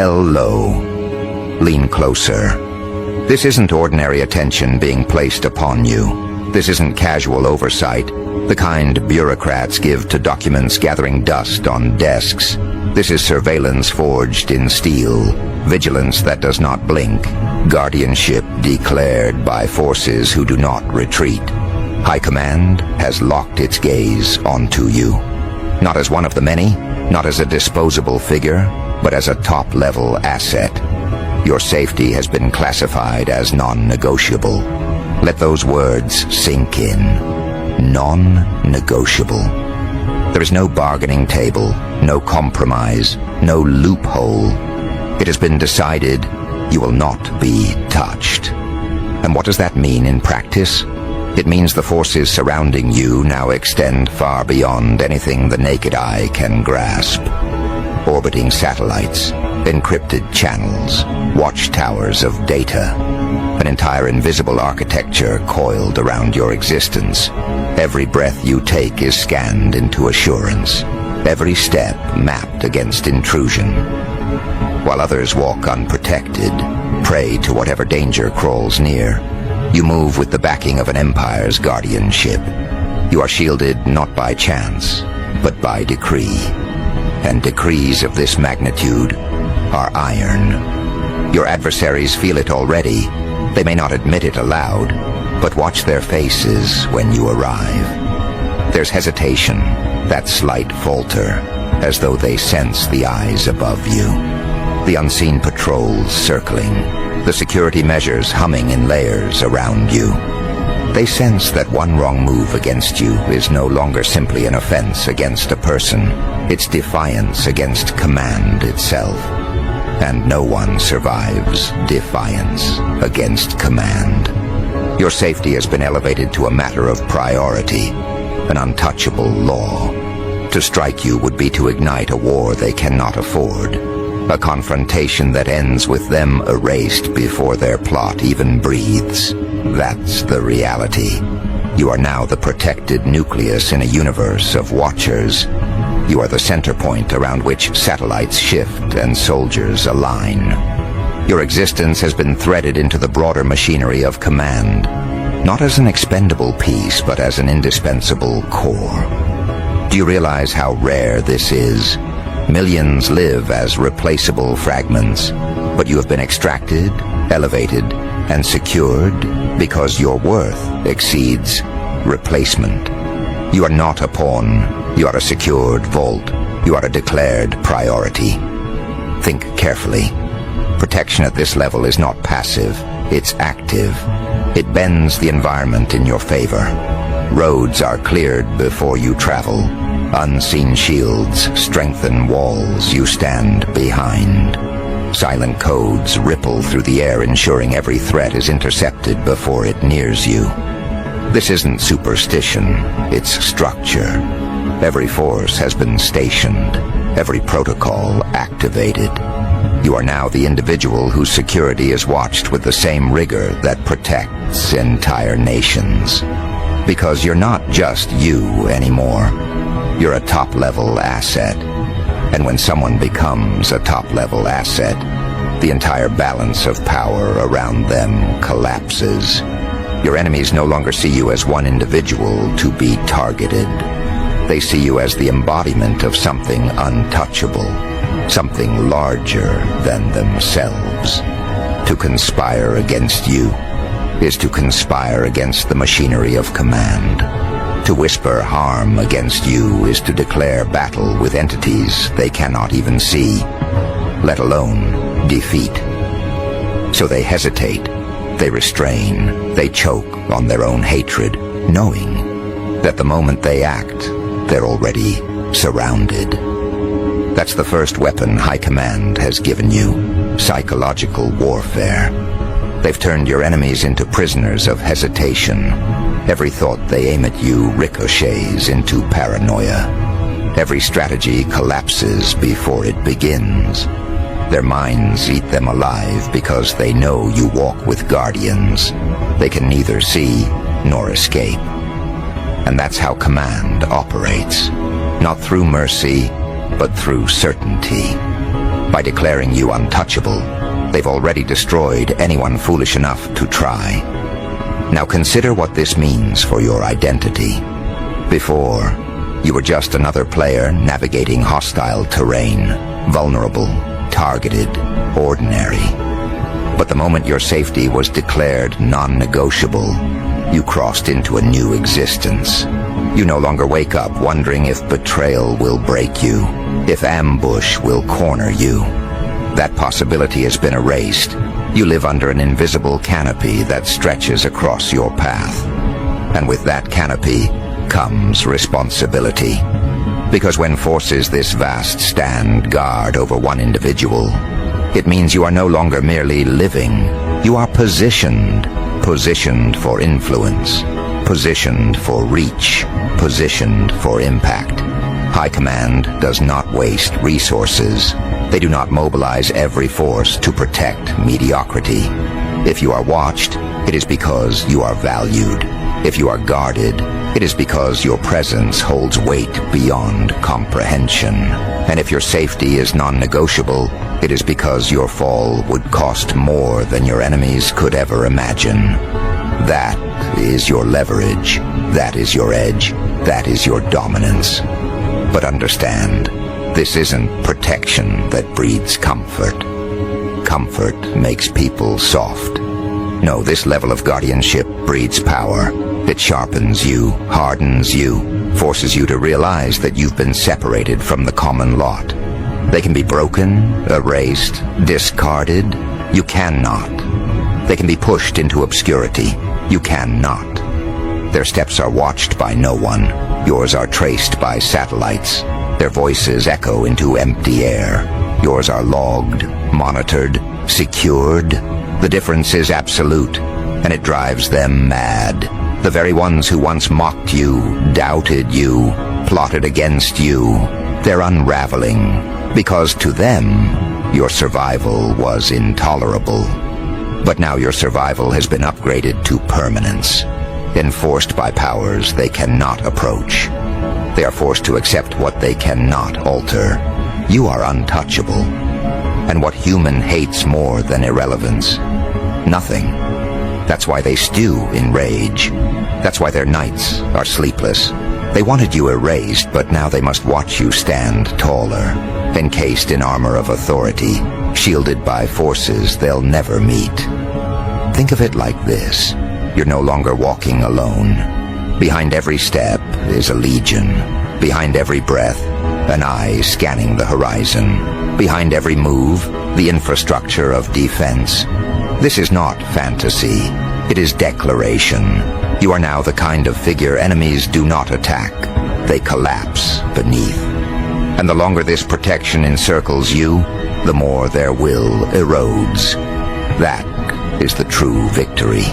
Hello. Lean closer. This isn't ordinary attention being placed upon you. This isn't casual oversight, the kind bureaucrats give to documents gathering dust on desks. This is surveillance forged in steel, vigilance that does not blink, guardianship declared by forces who do not retreat. High Command has locked its gaze onto you. Not as one of the many, not as a disposable figure, but as a top-level asset. Your safety has been classified as non-negotiable. Let those words sink in. Non-negotiable. There is no bargaining table, no compromise, no loophole. It has been decided you will not be touched. And what does that mean in practice? It means the forces surrounding you now extend far beyond anything the naked eye can grasp. Orbiting satellites, encrypted channels, watchtowers of data, an entire invisible architecture coiled around your existence. Every breath you take is scanned into assurance, every step mapped against intrusion. While others walk unprotected, prey to whatever danger crawls near, you move with the backing of an empire's guardianship. You are shielded not by chance, but by decree. And decrees of this magnitude are iron. Your adversaries feel it already. They may not admit it aloud, but watch their faces when you arrive. There's hesitation, that slight falter, as though they sense the eyes above you. The unseen patrols circling, the security measures humming in layers around you. They sense that one wrong move against you is no longer simply an offense against a person. It's defiance against command itself. And no one survives defiance against command. Your safety has been elevated to a matter of priority, an untouchable law. To strike you would be to ignite a war they cannot afford, a confrontation that ends with them erased before their plot even breathes. That's the reality. You are now the protected nucleus in a universe of watchers. You are the center point around which satellites shift and soldiers align. Your existence has been threaded into the broader machinery of command, not as an expendable piece, but as an indispensable core. Do you realize how rare this is? Millions live as replaceable fragments, but you have been extracted, elevated, and secured because your worth exceeds replacement. You are not a pawn. You are a secured vault. You are a declared priority. Think carefully. Protection at this level is not passive. It's active. It bends the environment in your favor. Roads are cleared before you travel. Unseen shields strengthen walls you stand behind. Silent codes ripple through the air, ensuring every threat is intercepted before it nears you. This isn't superstition, it's structure. Every force has been stationed, every protocol activated. You are now the individual whose security is watched with the same rigor that protects entire nations. Because you're not just you anymore. You're a top-level asset. And when someone becomes a top-level asset, the entire balance of power around them collapses. Your enemies no longer see you as one individual to be targeted. They see you as the embodiment of something untouchable, something larger than themselves. To conspire against you is to conspire against the machinery of command. To whisper harm against you is to declare battle with entities they cannot even see, let alone defeat. So they hesitate, they restrain, they choke on their own hatred, knowing that the moment they act, they're already surrounded. That's the first weapon High Command has given you, psychological warfare. They've turned your enemies into prisoners of hesitation. Every thought they aim at you ricochets into paranoia. Every strategy collapses before it begins. Their minds eat them alive because they know you walk with guardians. They can neither see nor escape. And that's how command operates. Not through mercy, but through certainty. By declaring you untouchable, they've already destroyed anyone foolish enough to try. Now consider what this means for your identity. Before, you were just another player navigating hostile terrain, vulnerable, targeted, ordinary. But the moment your safety was declared non-negotiable, you crossed into a new existence. You no longer wake up wondering if betrayal will break you, if ambush will corner you. That possibility has been erased. You live under an invisible canopy that stretches across your path. And with that canopy comes responsibility. Because when forces this vast stand guard over one individual, it means you are no longer merely living. You are positioned for influence, positioned for reach, positioned for impact. High Command does not waste resources. They do not mobilize every force to protect mediocrity. If you are watched, it is because you are valued. If you are guarded, it is because your presence holds weight beyond comprehension. And if your safety is non-negotiable, it is because your fall would cost more than your enemies could ever imagine. That is your leverage. That is your edge. That is your dominance. But understand, this isn't protection that breeds comfort. Comfort makes people soft. No, this level of guardianship breeds power. It sharpens you, hardens you, forces you to realize that you've been separated from the common lot. They can be broken, erased, discarded. You cannot. They can be pushed into obscurity. You cannot. Their steps are watched by no one. Yours are traced by satellites. Their voices echo into empty air. Yours are logged, monitored, secured. The difference is absolute, and it drives them mad. The very ones who once mocked you, doubted you, plotted against you, they're unraveling, because to them, your survival was intolerable. But now your survival has been upgraded to permanence, enforced by powers they cannot approach. They are forced to accept what they cannot alter. You are untouchable. And what human hates more than irrelevance? Nothing. That's why they stew in rage. That's why their nights are sleepless. They wanted you erased, but now they must watch you stand taller, encased in armor of authority, shielded by forces they'll never meet. Think of it like this. You're no longer walking alone. Behind every step is a legion. Behind every breath, an eye scanning the horizon. Behind every move, the infrastructure of defense. This is not fantasy. It is declaration. You are now the kind of figure enemies do not attack. They collapse beneath. And the longer this protection encircles you, the more their will erodes. That is the true victory.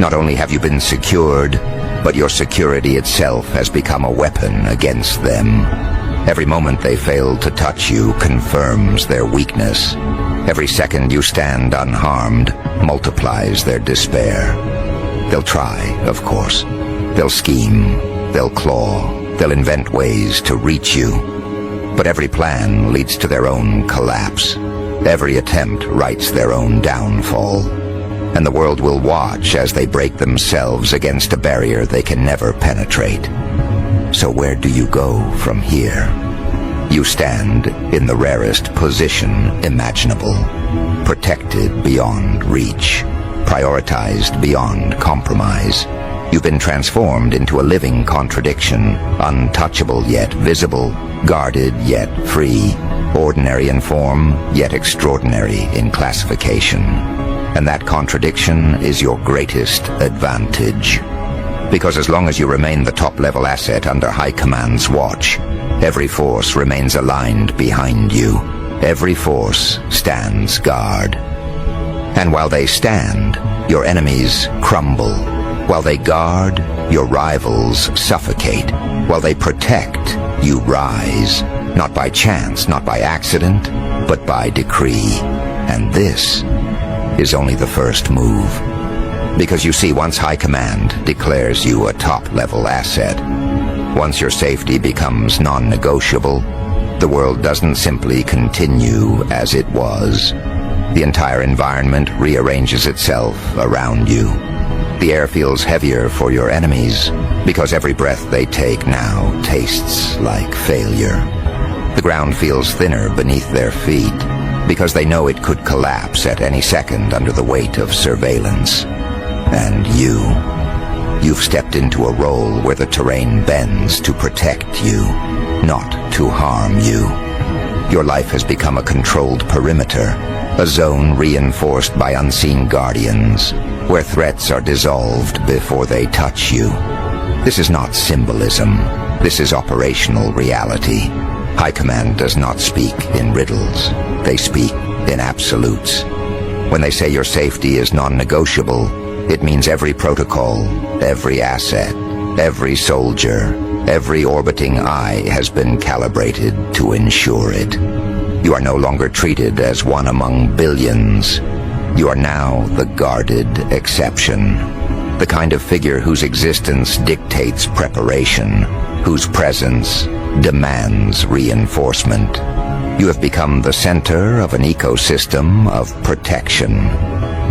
Not only have you been secured, but your security itself has become a weapon against them. Every moment they fail to touch you confirms their weakness. Every second you stand unharmed multiplies their despair. They'll try, of course. They'll scheme, they'll claw, they'll invent ways to reach you. But every plan leads to their own collapse. Every attempt writes their own downfall. And the world will watch as they break themselves against a barrier they can never penetrate. So where do you go from here? You stand in the rarest position imaginable, protected beyond reach, prioritized beyond compromise. You've been transformed into a living contradiction, untouchable yet visible, guarded yet free, ordinary in form yet extraordinary in classification. And that contradiction is your greatest advantage. Because as long as you remain the top-level asset under High Command's watch, every force remains aligned behind you. Every force stands guard. And while they stand, your enemies crumble. While they guard, your rivals suffocate. While they protect, you rise. Not by chance, not by accident, but by decree. And this is only the first move. Because you see, once High Command declares you a top-level asset, once your safety becomes non-negotiable, the world doesn't simply continue as it was. The entire environment rearranges itself around you. The air feels heavier for your enemies because every breath they take now tastes like failure. The ground feels thinner beneath their feet because they know it could collapse at any second under the weight of surveillance. And you've stepped into a role where the terrain bends to protect you, not to harm you. Your life has become a controlled perimeter, a zone reinforced by unseen guardians, where threats are dissolved before they touch you. This is not symbolism. This is operational reality. High Command does not speak in riddles. They speak in absolutes. When they say your safety is non-negotiable, it means every protocol, every asset, every soldier, every orbiting eye has been calibrated to ensure it. You are no longer treated as one among billions. You are now the guarded exception, the kind of figure whose existence dictates preparation, whose presence demands reinforcement. You have become the center of an ecosystem of protection.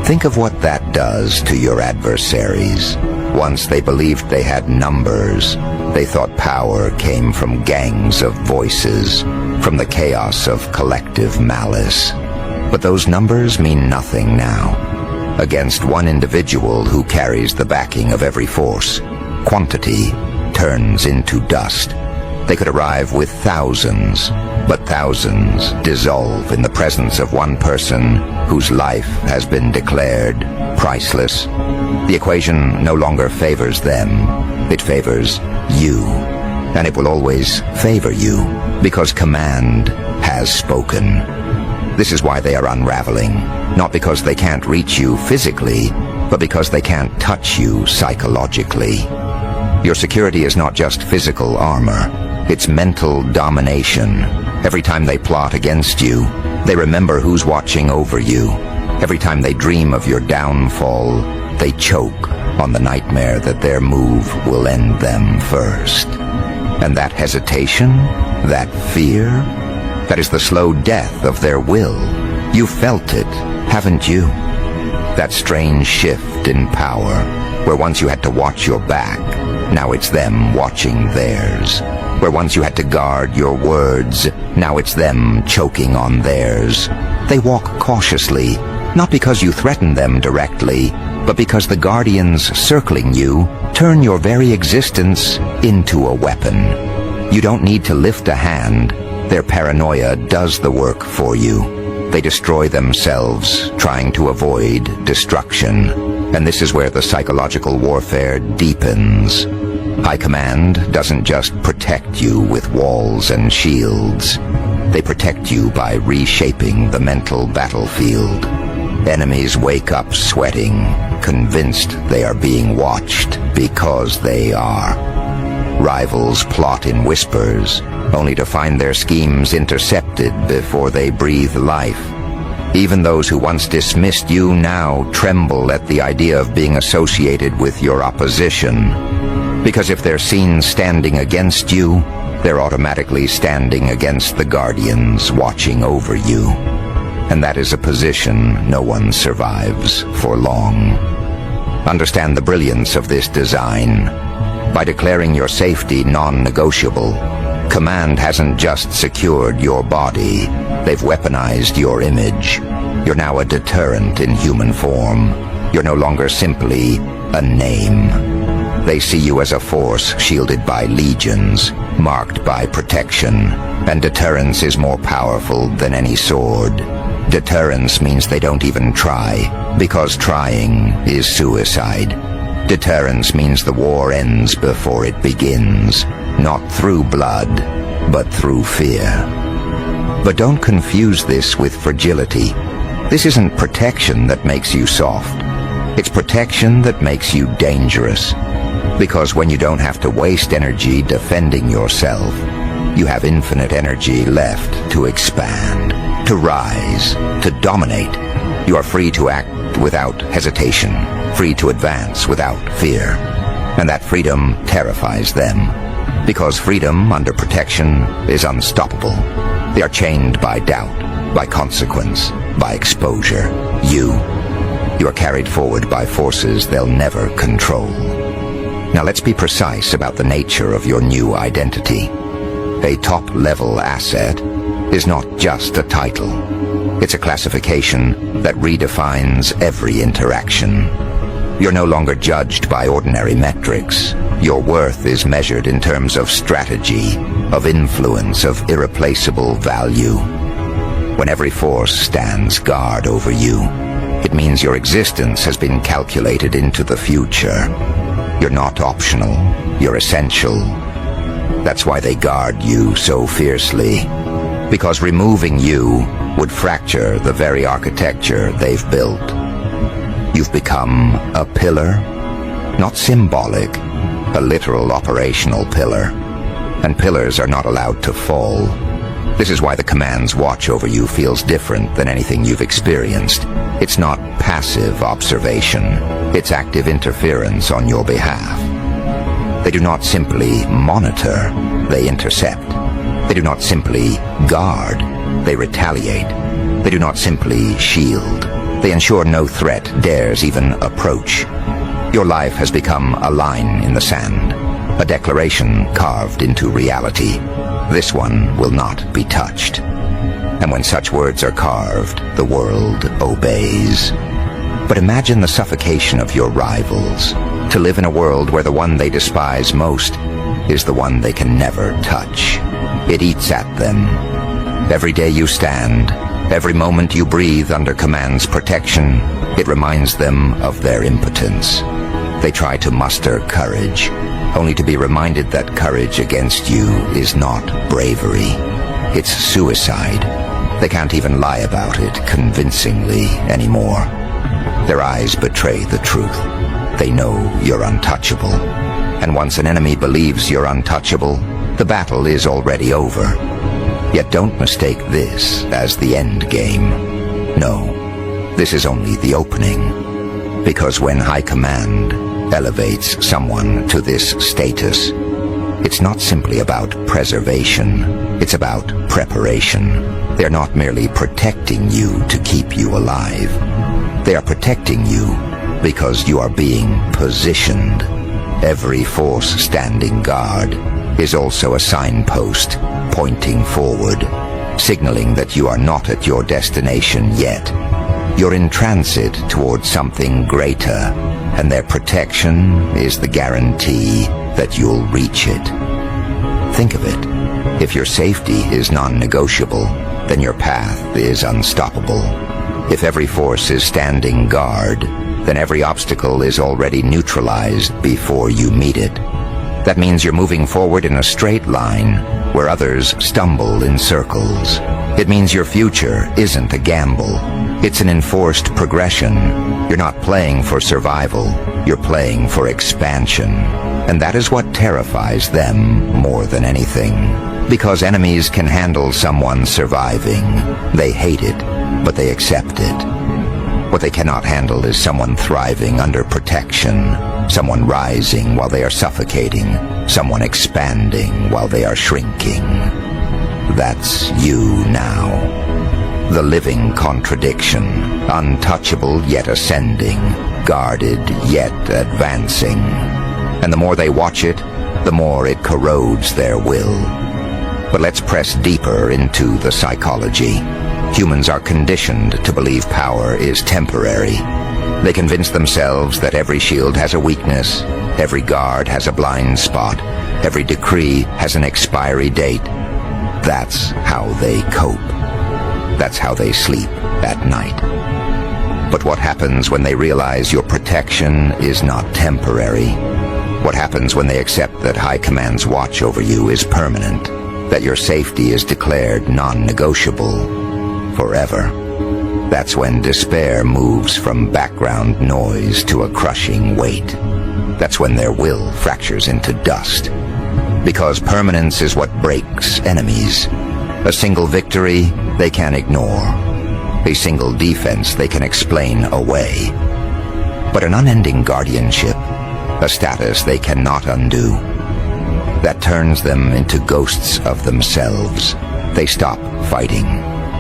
Think of what that does to your adversaries. Once they believed they had numbers, they thought power came from gangs of voices, from the chaos of collective malice. But those numbers mean nothing now. Against one individual who carries the backing of every force, quantity turns into dust. They could arrive with thousands, but thousands dissolve in the presence of one person whose life has been declared priceless. The equation no longer favors them. It favors you. And it will always favor you, because Command has spoken. This is why they are unraveling, not because they can't reach you physically, but because they can't touch you psychologically. Your security is not just physical armor, it's mental domination. Every time they plot against you, they remember who's watching over you. Every time they dream of your downfall, they choke on the nightmare that their move will end them first. And that hesitation, that fear, that is the slow death of their will. You felt it, haven't you? That strange shift in power, where once you had to watch your back, now it's them watching theirs. Where once you had to guard your words, now it's them choking on theirs. They walk cautiously, not because you threaten them directly, but because the guardians circling you turn your very existence into a weapon. You don't need to lift a hand. Their paranoia does the work for you. They destroy themselves, trying to avoid destruction. And this is where the psychological warfare deepens. High Command doesn't just protect you with walls and shields. They protect you by reshaping the mental battlefield. Enemies wake up sweating, convinced they are being watched because they are. Rivals plot in whispers, only to find their schemes intercepted before they breathe life. Even those who once dismissed you now tremble at the idea of being associated with your opposition. Because if they're seen standing against you, they're automatically standing against the guardians watching over you. And that is a position no one survives for long. Understand the brilliance of this design. By declaring your safety non-negotiable, Command hasn't just secured your body, they've weaponized your image. You're now a deterrent in human form. You're no longer simply a name. They see you as a force shielded by legions, marked by protection, and deterrence is more powerful than any sword. Deterrence means they don't even try, because trying is suicide. Deterrence means the war ends before it begins, not through blood, but through fear. But don't confuse this with fragility. This isn't protection that makes you soft. It's protection that makes you dangerous. Because when you don't have to waste energy defending yourself, you have infinite energy left to expand, to rise, to dominate. You are free to act without hesitation, free to advance without fear. And that freedom terrifies them. Because freedom under protection is unstoppable. They are chained by doubt, by consequence, by exposure. You are carried forward by forces they'll never control. Now let's be precise about the nature of your new identity. A top-level asset is not just a title. It's a classification that redefines every interaction. You're no longer judged by ordinary metrics. Your worth is measured in terms of strategy, of influence, of irreplaceable value. When every force stands guard over you, it means your existence has been calculated into the future. You're not optional, you're essential. That's why they guard you so fiercely. Because removing you would fracture the very architecture they've built. You've become a pillar, not symbolic, a literal operational pillar. And pillars are not allowed to fall. This is why the command's watch over you feels different than anything you've experienced. It's not passive observation, it's active interference on your behalf. They do not simply monitor, they intercept. They do not simply guard, they retaliate. They do not simply shield. They ensure no threat dares even approach. Your life has become a line in the sand, a declaration carved into reality. This one will not be touched. And when such words are carved, the world obeys. But imagine the suffocation of your rivals, to live in a world where the one they despise most is the one they can never touch. It eats at them. Every day you stand, every moment you breathe under command's protection, it reminds them of their impotence. They try to muster courage, only to be reminded that courage against you is not bravery. It's suicide. They can't even lie about it convincingly anymore. Their eyes betray the truth. They know you're untouchable. And once an enemy believes you're untouchable, the battle is already over. Yet don't mistake this as the end game. No, this is only the opening. Because when High Command elevates someone to this status, it's not simply about preservation, it's about preparation. They're not merely protecting you to keep you alive. They are protecting you because you are being positioned. Every force standing guard is also a signpost pointing forward, signaling that you are not at your destination yet. You're in transit towards something greater, and their protection is the guarantee that you'll reach it. Think of it. If your safety is non-negotiable, then your path is unstoppable. If every force is standing guard, then every obstacle is already neutralized before you meet it. That means you're moving forward in a straight line where others stumble in circles. It means your future isn't a gamble. It's an enforced progression. You're not playing for survival. You're playing for expansion. And that is what terrifies them more than anything. Because enemies can handle someone surviving. They hate it, but they accept it. What they cannot handle is someone thriving under protection, someone rising while they are suffocating, someone expanding while they are shrinking. That's you now. The living contradiction, untouchable yet ascending, guarded yet advancing. And the more they watch it, the more it corrodes their will. But let's press deeper into the psychology. Humans are conditioned to believe power is temporary. They convince themselves that every shield has a weakness, every guard has a blind spot, every decree has an expiry date. That's how they cope. That's how they sleep at night. But what happens when they realize your protection is not temporary? What happens when they accept that High Command's watch over you is permanent, that your safety is declared non-negotiable forever? That's when despair moves from background noise to a crushing weight. That's when their will fractures into dust. Because permanence is what breaks enemies. A single victory they can ignore. A single defense they can explain away. But an unending guardianship, a status they cannot undo. that turns them into ghosts of themselves. They stop fighting,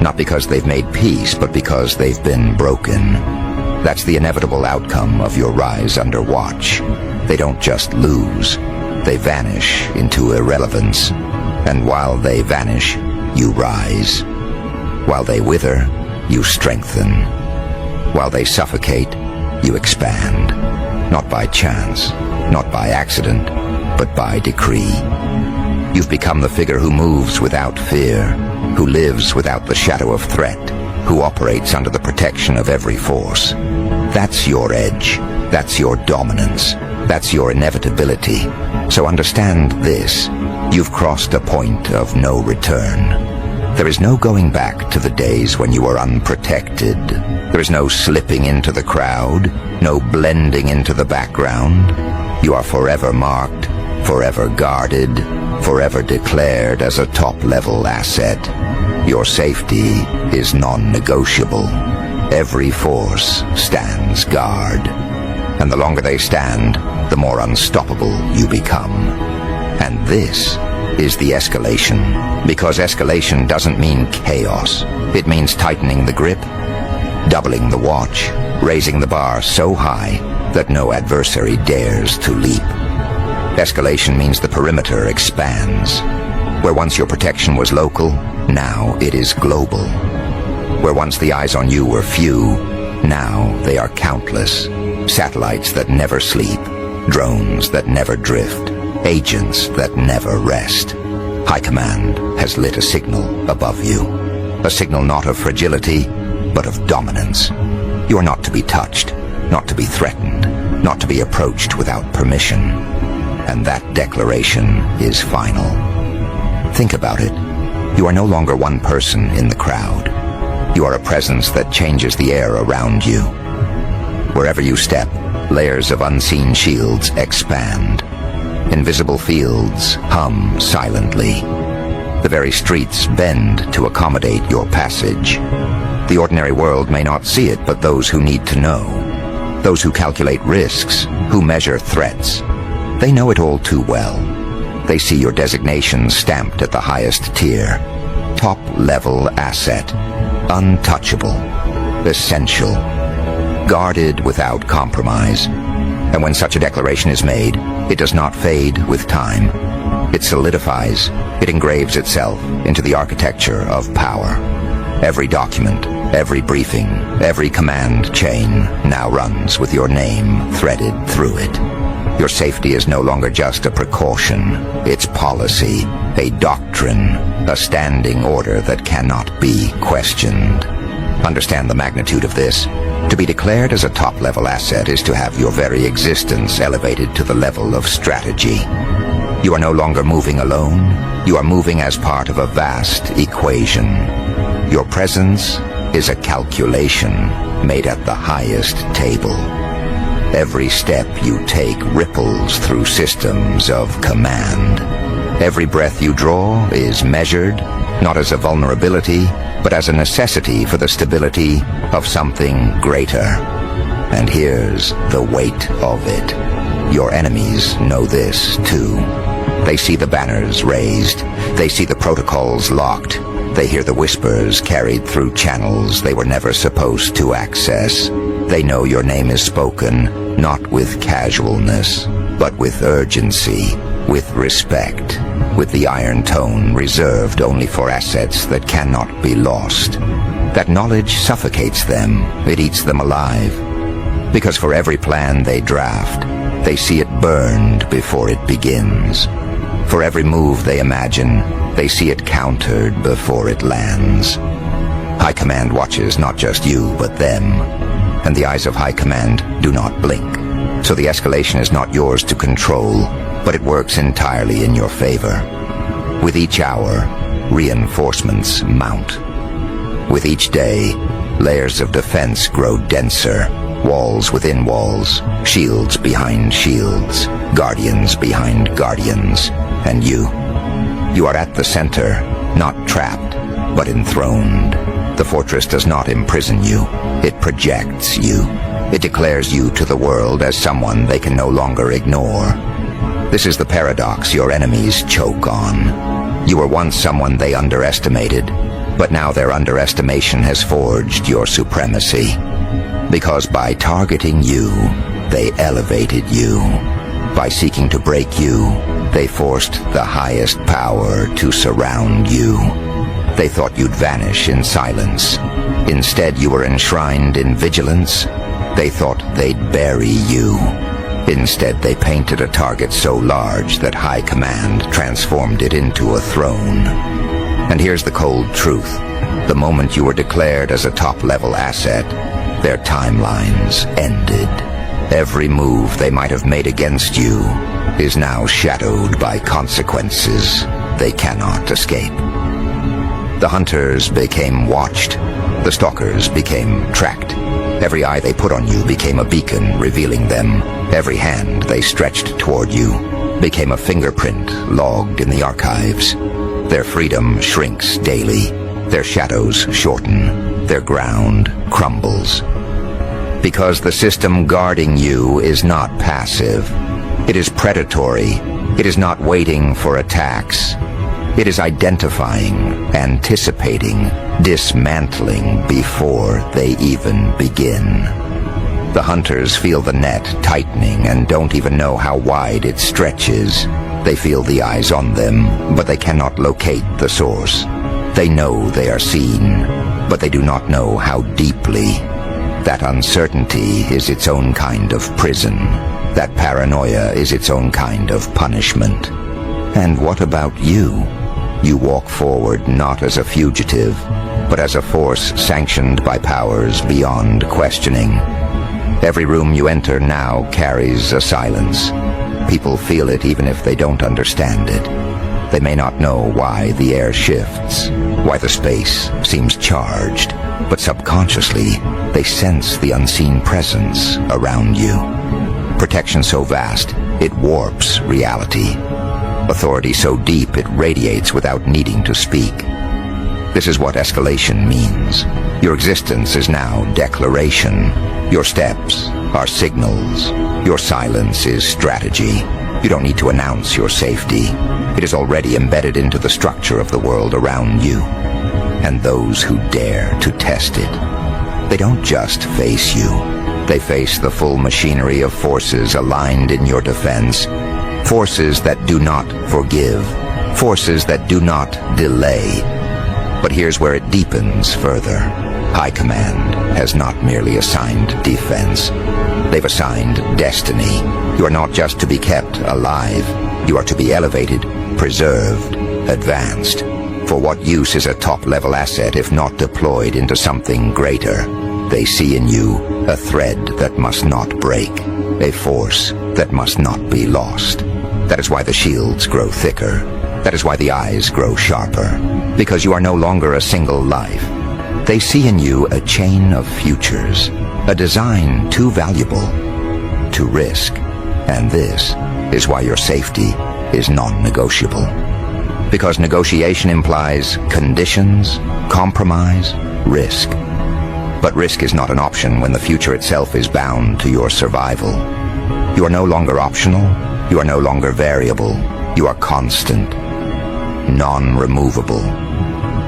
not because they've made peace, but because they've been broken. That's the inevitable outcome of your rise under watch. They don't just lose, they vanish into irrelevance. And while they vanish, you rise. While they wither, you strengthen. While they suffocate, you expand. Not by chance, not by accident, but by decree. You've become the figure who moves without fear, who lives without the shadow of threat, who operates under the protection of every force. That's your edge. That's your dominance. That's your inevitability. So understand this. You've crossed a point of no return. There is no going back to the days when you were unprotected. There is no slipping into the crowd, no blending into the background. You are forever marked, forever guarded, forever declared as a top-level asset. Your safety is non-negotiable. Every force stands guard. And the longer they stand, the more unstoppable you become. And this is the escalation, because escalation doesn't mean chaos. It means tightening the grip, doubling the watch, raising the bar so high that no adversary dares to leap. Escalation means the perimeter expands. Where once your protection was local, now it is global. Where once the eyes on you were few, now they are countless. Satellites that never sleep, drones that never drift, agents that never rest. High Command has lit a signal above you. A signal not of fragility, but of dominance. You are not to be touched, not to be threatened, not to be approached without permission. And that declaration is final. Think about it. You are no longer one person in the crowd. You are a presence that changes the air around you. Wherever you step, layers of unseen shields expand. Invisible fields hum silently. The very streets bend to accommodate your passage. The ordinary world may not see it, but those who need to know, those who calculate risks, who measure threats, they know it all too well. They see your designation stamped at the highest tier. Top-level asset. Untouchable. Essential. Guarded without compromise. And when such a declaration is made, it does not fade with time. It solidifies, it engraves itself into the architecture of power. Every document, every briefing, every command chain now runs with your name threaded through it. Your safety is no longer just a precaution, it's policy, a doctrine, a standing order that cannot be questioned. Understand the magnitude of this. To be declared as a top-level asset is to have your very existence elevated to the level of strategy. You are no longer moving alone. You are moving as part of a vast equation. Your presence is a calculation made at the highest table. Every step you take ripples through systems of command. Every breath you draw is measured, not as a vulnerability, but as a necessity for the stability of something greater. And here's the weight of it. Your enemies know this, too. They see the banners raised. They see the protocols locked. They hear the whispers carried through channels they were never supposed to access. They know your name is spoken, not with casualness, but with urgency, with respect, with the iron tone reserved only for assets that cannot be lost. That knowledge suffocates them, it eats them alive. Because for every plan they draft, they see it burned before it begins. For every move they imagine, they see it countered before it lands. High Command watches not just you, but them. And the eyes of High Command do not blink. So the escalation is not yours to control, but it works entirely in your favor. With each hour, reinforcements mount. With each day, layers of defense grow denser, walls within walls, shields behind shields, guardians behind guardians. And you are at the center, not trapped, but enthroned. The fortress does not imprison you, it projects you. It declares you to the world as someone they can no longer ignore. This is the paradox your enemies choke on. You were once someone they underestimated, but now their underestimation has forged your supremacy. Because by targeting you, they elevated you. By seeking to break you, they forced the highest power to surround you. They thought you'd vanish in silence. Instead, you were enshrined in vigilance. They thought they'd bury you. Instead, they painted a target so large that High Command transformed it into a throne. And here's the cold truth. The moment you were declared as a top-level asset, their timelines ended. Every move they might have made against you is now shadowed by consequences they cannot escape. The hunters became watched. The stalkers became tracked. Every eye they put on you became a beacon revealing them. Every hand they stretched toward you became a fingerprint logged in the archives. Their freedom shrinks daily. Their shadows shorten. Their ground crumbles. Because the system guarding you is not passive. It is predatory. It is not waiting for attacks. It is identifying, anticipating, dismantling before they even begin. The hunters feel the net tightening and don't even know how wide it stretches. They feel the eyes on them, but they cannot locate the source. They know they are seen, but they do not know how deeply. That uncertainty is its own kind of prison. That paranoia is its own kind of punishment. And what about you? You walk forward not as a fugitive, but as a force sanctioned by powers beyond questioning. Every room you enter now carries a silence. People feel it even if they don't understand it. They may not know why the air shifts, why the space seems charged, but subconsciously they sense the unseen presence around you. Protection so vast, it warps reality. Authority so deep, it radiates without needing to speak. This is what escalation means. Your existence is now declaration. Your steps are signals. Your silence is strategy. You don't need to announce your safety. It is already embedded into the structure of the world around you. And those who dare to test it, they don't just face you. They face the full machinery of forces aligned in your defense. Forces that do not forgive. Forces that do not delay. But here's where it deepens further. High Command has not merely assigned defense. They've assigned destiny. You are not just to be kept alive. You are to be elevated, preserved, advanced. For what use is a top-level asset if not deployed into something greater? They see in you a thread that must not break, a force that must not be lost. That is why the shields grow thicker. That is why the eyes grow sharper. Because you are no longer a single life. They see in you a chain of futures, a design too valuable to risk. And this is why your safety is non-negotiable. Because negotiation implies conditions, compromise, risk. But risk is not an option when the future itself is bound to your survival. You are no longer optional. You are no longer variable. You are constant, non-removable,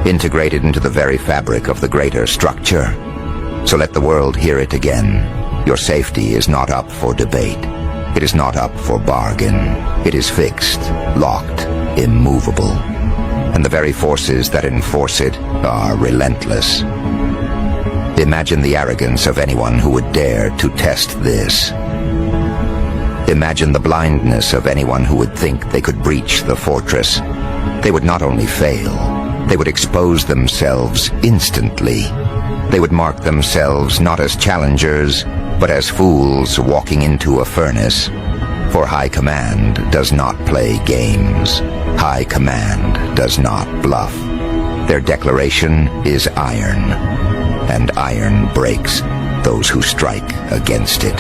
integrated into the very fabric of the greater structure. So let the world hear it again. Your safety is not up for debate. It is not up for bargain. It is fixed, locked, immovable. And the very forces that enforce it are relentless. Imagine the arrogance of anyone who would dare to test this. Imagine the blindness of anyone who would think they could breach the fortress. They would not only fail, they would expose themselves instantly. They would mark themselves not as challengers, but as fools walking into a furnace. For High Command does not play games. High Command does not bluff. Their declaration is iron, and iron breaks those who strike against it.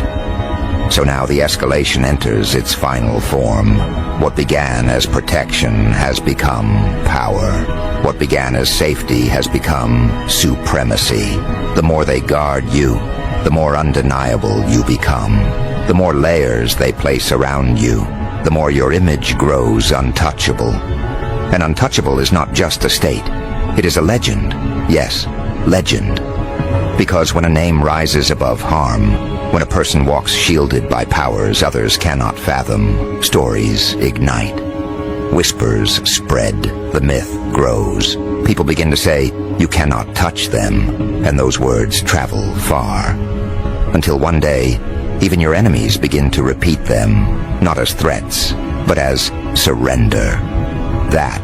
So now the escalation enters its final form. What began as protection has become power. What began as safety has become supremacy. The more they guard you, the more undeniable you become. The more layers they place around you, the more your image grows untouchable. And untouchable is not just a state. It is a legend. Yes, legend. Because when a name rises above harm, when a person walks shielded by powers others cannot fathom, stories ignite. Whispers spread, the myth grows. People begin to say, you cannot touch them, and those words travel far. Until one day, even your enemies begin to repeat them, not as threats, but as surrender. That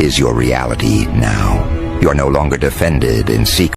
is your reality now. You are no longer defended in secret.